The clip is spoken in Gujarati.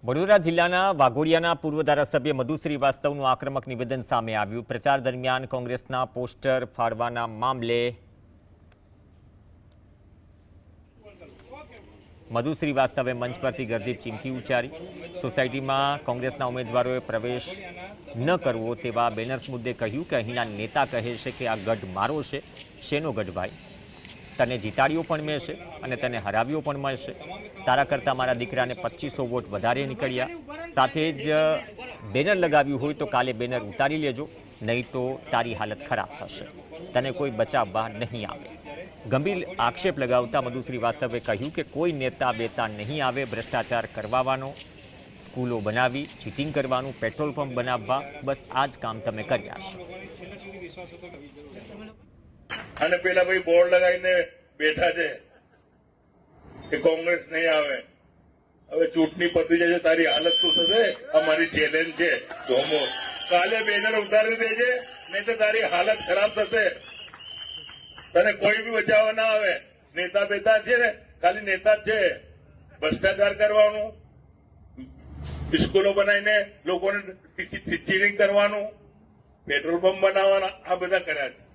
વડોદરા જિલ્લાના વાઘોડિયાના પૂર્વ ધારાસભ્ય મધુ શ્રીવાસ્તવનું આક્રમક નિવેદન સામે આવ્યું। પ્રચાર દરમિયાન કોંગ્રેસના પોસ્ટર ફાડવાના મામલે મધુ શ્રીવાસ્તવે મંચ પરથી ગર્દિપ ચીમકી ઉચ્ચારી। સોસાયટીમાં કોંગ્રેસના ઉમેદવારોએ પ્રવેશ ન કરવો તેવા બેનર્સ મુદ્દે કહ્યું કે અહીંના નેતા કહે છે કે આ ગઢ મારો છે। શેનો ગઢ ભાઈ? તને જીતાડ્યો પણ મેં છે અને તને હરાવ્યો પણ મેં છે। તારા કરતાં મારા દીકરાને 2500 વોટ વધારે નીકળ્યા। સાથે જ બેનર લગાવ્યું હોય તો કાલે બેનર ઉતારી લેજો, નહીં તો તારી હાલત ખરાબ થશે। તને કોઈ બચાવવા નહીં આવે। ગંભીર આક્ષેપ લગાવતા મધુ શ્રીવાસ્તવે કહ્યું કે કોઈ નેતા બેતા નહીં આવે ભ્રષ્ટાચાર કરવાનો, સ્કૂલો બનાવી, ચીટિંગ કરવાનું, પેટ્રોલ પંપ બનાવવા, બસ આ જ કામ તમે કર્યા છે। અને પેલા ભાઈ બોર્ડ લગાવીને બેઠા છે કે કોંગ્રેસ નહીં આવે। હવે ચૂંટણી પતી જશે, તારી હાલત શું થશે? અમારી ચેલેન્જ છે જોમો, કાલે બેનર ઉતારી દેજે, નહીં તો તારી હાલત ખરાબ થશે। તને કોઈ બી બચાવવા ના આવે। નેતા બેતા છે ને, ખાલી નેતા જ છે। ભ્રષ્ટાચાર કરવાનું, સ્કૂલો બનાવીને લોકોને ચીટિંગ કરવાનું, પેટ્રોલ પંપ બનાવવાના, આ બધા કર્યા છે।